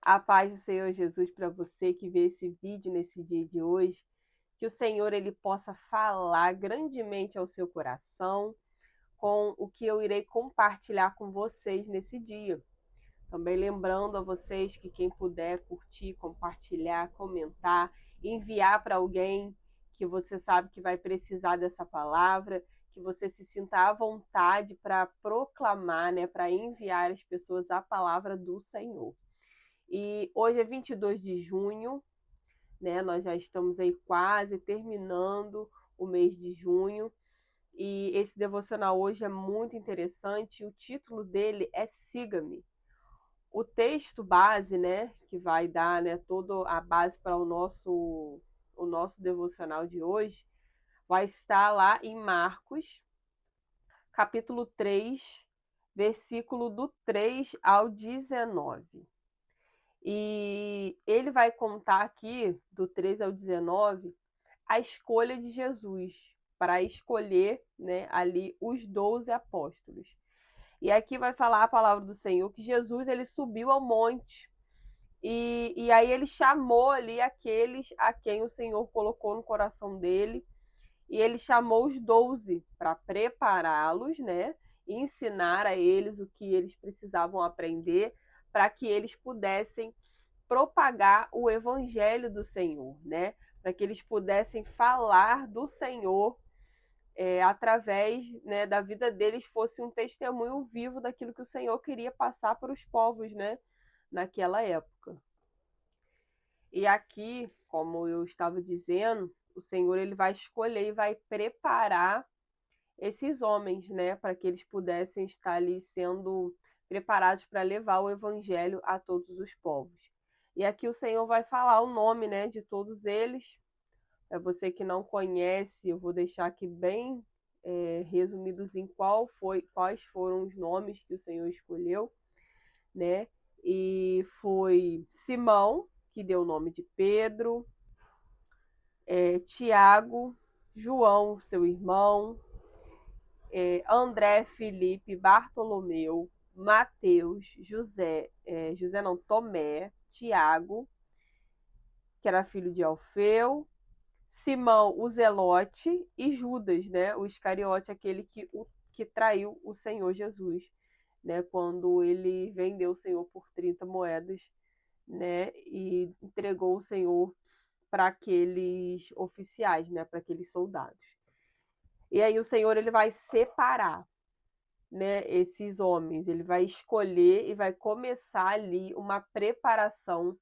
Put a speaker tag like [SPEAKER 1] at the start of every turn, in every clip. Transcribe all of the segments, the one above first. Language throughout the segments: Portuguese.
[SPEAKER 1] A paz do Senhor Jesus para você que vê esse vídeo nesse dia de hoje. Que o Senhor ele possa falar grandemente ao seu coração com o que eu irei compartilhar com vocês nesse dia. Também lembrando a vocês que quem puder curtir, compartilhar, comentar, enviar para alguém que você sabe que vai precisar dessa palavra, que você se sinta à vontade para proclamar, para enviar às pessoas a palavra do Senhor. E hoje é 22 de junho, nós já estamos aí quase terminando o mês de junho. E esse devocional hoje é muito interessante. O título dele é Siga-me. O texto base, que vai dar, toda a base para o nosso devocional de hoje, vai estar lá em Marcos, capítulo 3, versículo do 3 ao 19. E ele vai contar aqui, do 13 ao 19, a escolha de Jesus para escolher, ali os 12 apóstolos. E aqui vai falar a palavra do Senhor que Jesus ele subiu ao monte e aí ele chamou ali aqueles a quem o Senhor colocou no coração dele, e ele chamou os 12 para prepará-los, e ensinar a eles o que eles precisavam aprender para que eles pudessem propagar o evangelho do Senhor, para que eles pudessem falar do Senhor através, da vida deles, fosse um testemunho vivo daquilo que o Senhor queria passar para os povos, naquela época. E aqui, como eu estava dizendo, o Senhor ele vai escolher e vai preparar esses homens, para que eles pudessem estar ali sendo preparados para levar o evangelho a todos os povos. E aqui o Senhor vai falar o nome, de todos eles. Para você que não conhece, eu vou deixar aqui bem resumidos em quais foram os nomes que o Senhor escolheu, E foi Simão, que deu o nome de Pedro, Tiago, João, seu irmão, André, Felipe, Bartolomeu, Mateus, Tomé, Tiago, que era filho de Alfeu, Simão, o Zelote, e Judas, o Iscariote, aquele que traiu o Senhor Jesus, quando ele vendeu o Senhor por 30 moedas, e entregou o Senhor para aqueles oficiais, para aqueles soldados. E aí o Senhor ele vai separar, esses homens, ele vai escolher e vai começar ali uma preparação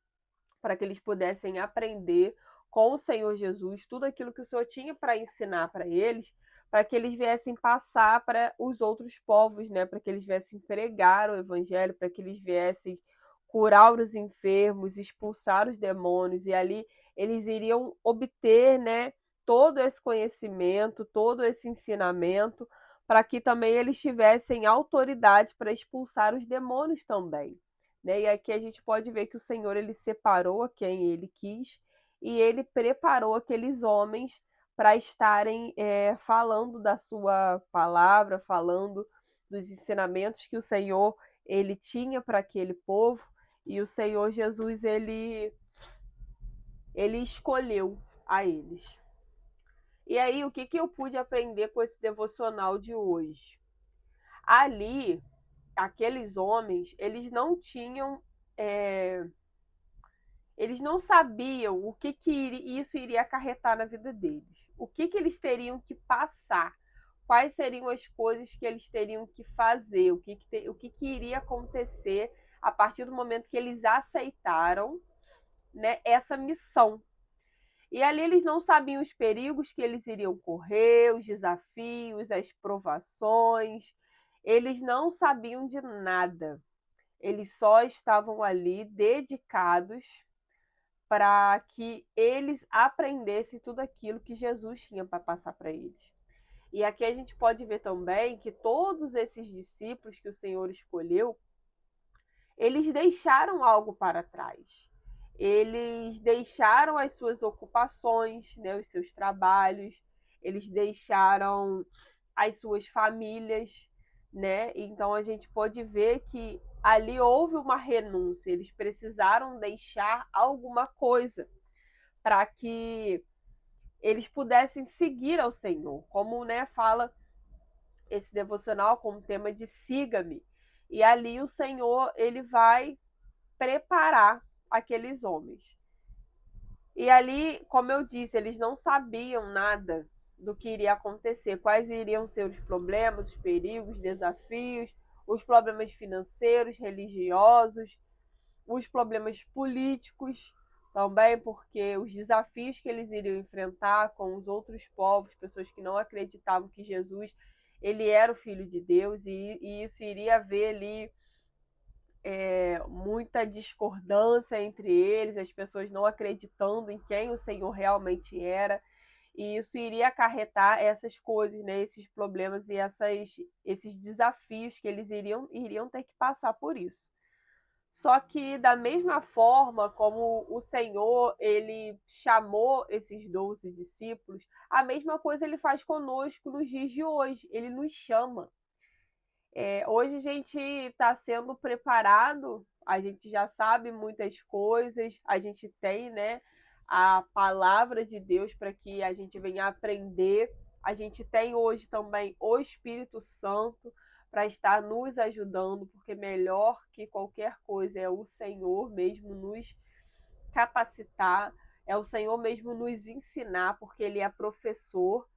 [SPEAKER 1] para que eles pudessem aprender com o Senhor Jesus tudo aquilo que o Senhor tinha para ensinar para eles, para que eles viessem passar para os outros povos, para que eles viessem pregar o evangelho, para que eles viessem curar os enfermos, expulsar os demônios, e ali eles iriam obter, todo esse conhecimento, todo esse ensinamento, para que também eles tivessem autoridade para expulsar os demônios também. E aqui a gente pode ver que o Senhor ele separou a quem ele quis e ele preparou aqueles homens para estarem falando da sua palavra, falando dos ensinamentos que o Senhor ele tinha para aquele povo, e o Senhor Jesus ele escolheu a eles. E aí, o que eu pude aprender com esse devocional de hoje? Ali, aqueles homens, eles não tinham... eles não sabiam o que isso iria acarretar na vida deles. O que eles teriam que passar. Quais seriam as coisas que eles teriam que fazer. O que iria acontecer a partir do momento que eles aceitaram, essa missão. E ali eles não sabiam os perigos que eles iriam correr, os desafios, as provações. Eles não sabiam de nada. Eles só estavam ali dedicados para que eles aprendessem tudo aquilo que Jesus tinha para passar para eles. E aqui a gente pode ver também que todos esses discípulos que o Senhor escolheu, eles deixaram algo para trás. Eles deixaram as suas ocupações, os seus trabalhos, eles deixaram as suas famílias, Então a gente pode ver que ali houve uma renúncia, eles precisaram deixar alguma coisa para que eles pudessem seguir ao Senhor, como, né, fala esse devocional com o tema de siga-me. E ali o Senhor, ele vai preparar aqueles homens. E ali, como eu disse, eles não sabiam nada do que iria acontecer, quais iriam ser os problemas, os perigos, os desafios, os problemas financeiros, religiosos, os problemas políticos também, porque os desafios que eles iriam enfrentar com os outros povos, pessoas que não acreditavam que Jesus ele era o Filho de Deus, e isso iria haver ali muita discordância entre eles, as pessoas não acreditando em quem o Senhor realmente era, e isso iria acarretar essas coisas, né, esses problemas e esses desafios que eles iriam ter que passar por isso. Só que da mesma forma como o Senhor ele chamou esses 12 discípulos, a mesma coisa ele faz conosco nos dias de hoje. Ele nos chama. Hoje a gente está sendo preparado, a gente já sabe muitas coisas, a gente tem, né, a palavra de Deus para que a gente venha aprender. A gente tem hoje também o Espírito Santo para estar nos ajudando, porque melhor que qualquer coisa é o Senhor mesmo nos capacitar, é o Senhor mesmo nos ensinar, porque Ele é professor.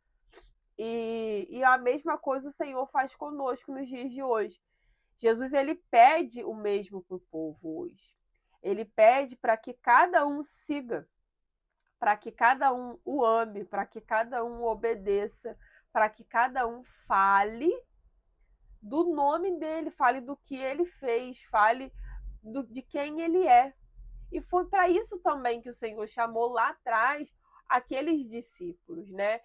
[SPEAKER 1] E a mesma coisa o Senhor faz conosco nos dias de hoje. Jesus ele pede o mesmo para o povo hoje. Ele pede para que cada um siga, para que cada um o ame, para que cada um obedeça, para que cada um fale do nome dele, fale do que ele fez, fale de quem ele é. E foi para isso também que o Senhor chamou lá atrás aqueles discípulos, né?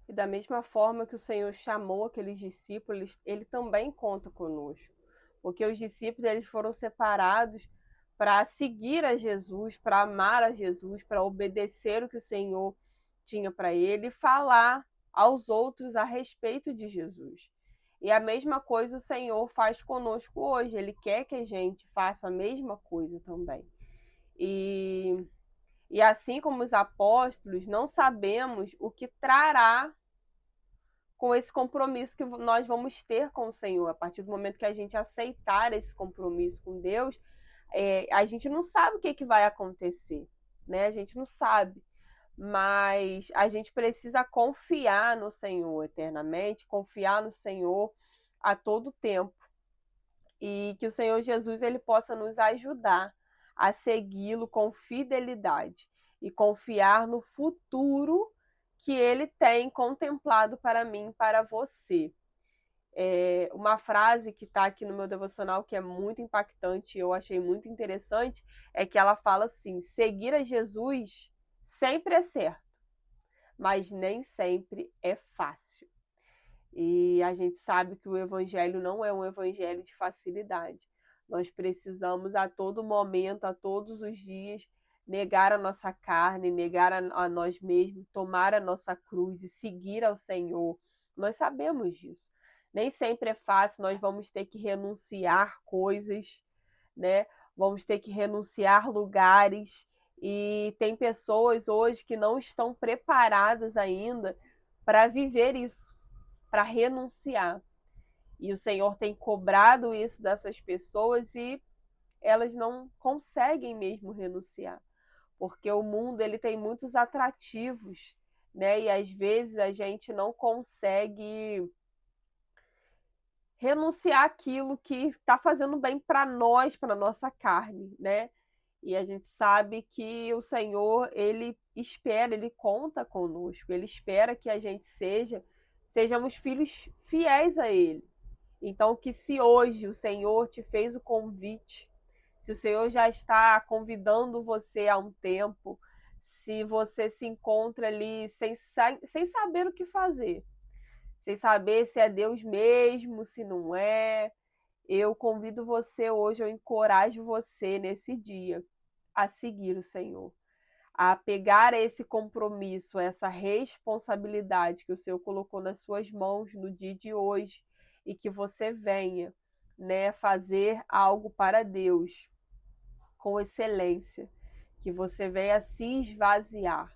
[SPEAKER 1] E da mesma forma que o Senhor chamou aqueles discípulos, ele também conta conosco. Porque os discípulos eles foram separados para seguir a Jesus, para amar a Jesus, para obedecer o que o Senhor tinha para ele e falar aos outros a respeito de Jesus. E a mesma coisa o Senhor faz conosco hoje. Ele quer que a gente faça a mesma coisa também. E assim como os apóstolos, não sabemos o que trará com esse compromisso que nós vamos ter com o Senhor. A partir do momento que a gente aceitar esse compromisso com Deus, a gente não sabe o que vai acontecer, né? A gente não sabe. Mas a gente precisa confiar no Senhor eternamente, confiar no Senhor a todo tempo. E que o Senhor Jesus ele possa nos ajudar a segui-lo com fidelidade e confiar no futuro que ele tem contemplado para mim, para você. Uma frase que está aqui no meu devocional que é muito impactante, eu achei muito interessante, é que ela fala assim: seguir a Jesus sempre é certo, mas nem sempre é fácil. E a gente sabe que o evangelho não é um evangelho de facilidade. Nós precisamos a todo momento, a todos os dias, negar a nossa carne, negar a nós mesmos, tomar a nossa cruz e seguir ao Senhor. Nós sabemos disso. Nem sempre é fácil, nós vamos ter que renunciar coisas, né? Vamos ter que renunciar lugares. E tem pessoas hoje que não estão preparadas ainda para viver isso, para renunciar. E o Senhor tem cobrado isso dessas pessoas e elas não conseguem mesmo renunciar, porque o mundo ele tem muitos atrativos, né? E às vezes a gente não consegue renunciar aquilo que está fazendo bem para nós, para nossa carne, né? E a gente sabe que o Senhor, ele espera, ele conta conosco, ele espera que a gente sejamos filhos fiéis a ele. Então, que se hoje o Senhor te fez o convite, se o Senhor já está convidando você há um tempo, se você se encontra ali sem saber o que fazer, sem saber se é Deus mesmo, se não é, eu convido você hoje, eu encorajo você nesse dia a seguir o Senhor, a pegar esse compromisso, essa responsabilidade que o Senhor colocou nas suas mãos no dia de hoje e que você venha né, fazer algo para Deus com excelência, que você venha se esvaziar.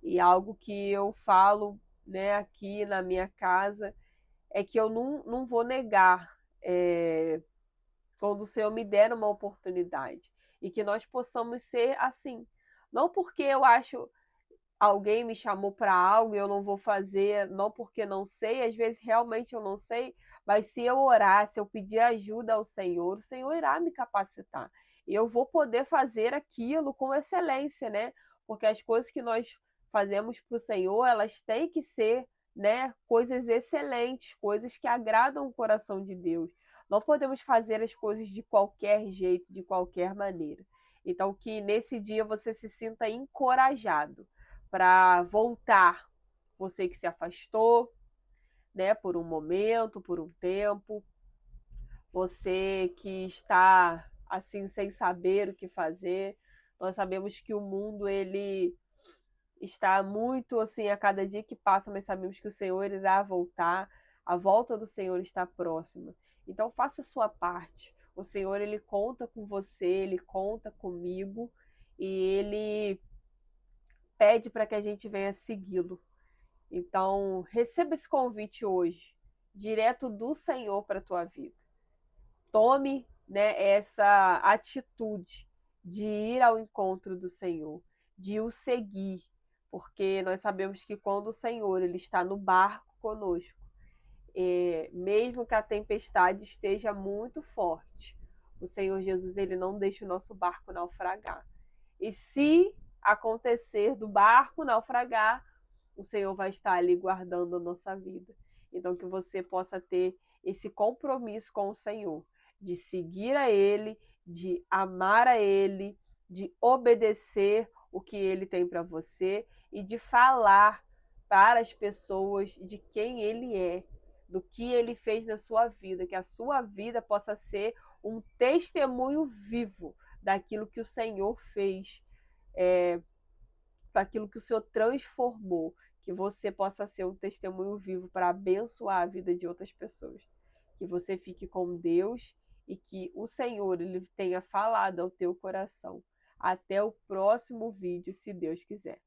[SPEAKER 1] E algo que eu falo, né, aqui na minha casa é que eu não vou negar quando o Senhor me der uma oportunidade. E que nós possamos ser assim. Não porque eu acho alguém me chamou para algo e eu não vou fazer, não porque não sei, às vezes realmente eu não sei, mas se eu orar, se eu pedir ajuda ao Senhor, o Senhor irá me capacitar. E eu vou poder fazer aquilo com excelência, né? Porque as coisas que nós fazemos para o Senhor, elas têm que ser, né, coisas excelentes, coisas que agradam o coração de Deus. Não podemos fazer as coisas de qualquer jeito, de qualquer maneira. Então, que nesse dia você se sinta encorajado para voltar, você que se afastou, né, por um momento, por um tempo, você que está assim sem saber o que fazer. Nós sabemos que o mundo ele está muito assim a cada dia que passa, nós sabemos que o Senhor irá voltar, a volta do Senhor está próxima. Então faça a sua parte. O Senhor ele conta com você, ele conta comigo e ele pede para que a gente venha segui-lo. Então, receba esse convite hoje, direto do Senhor para a tua vida. Tome, né, essa atitude de ir ao encontro do Senhor, de o seguir, porque nós sabemos que quando o Senhor ele está no barco conosco, mesmo que a tempestade esteja muito forte, o Senhor Jesus ele não deixa o nosso barco naufragar. E se acontecer do barco naufragar, o Senhor vai estar ali guardando a nossa vida. Então, que você possa ter esse compromisso com o Senhor, de seguir a Ele, de amar a Ele, de obedecer o que Ele tem para você e de falar para as pessoas de quem Ele é, do que Ele fez na sua vida, que a sua vida possa ser um testemunho vivo daquilo que o Senhor fez, daquilo que o Senhor transformou, que você possa ser um testemunho vivo para abençoar a vida de outras pessoas. Que você fique com Deus e que o Senhor ele tenha falado ao teu coração. Até o próximo vídeo, se Deus quiser.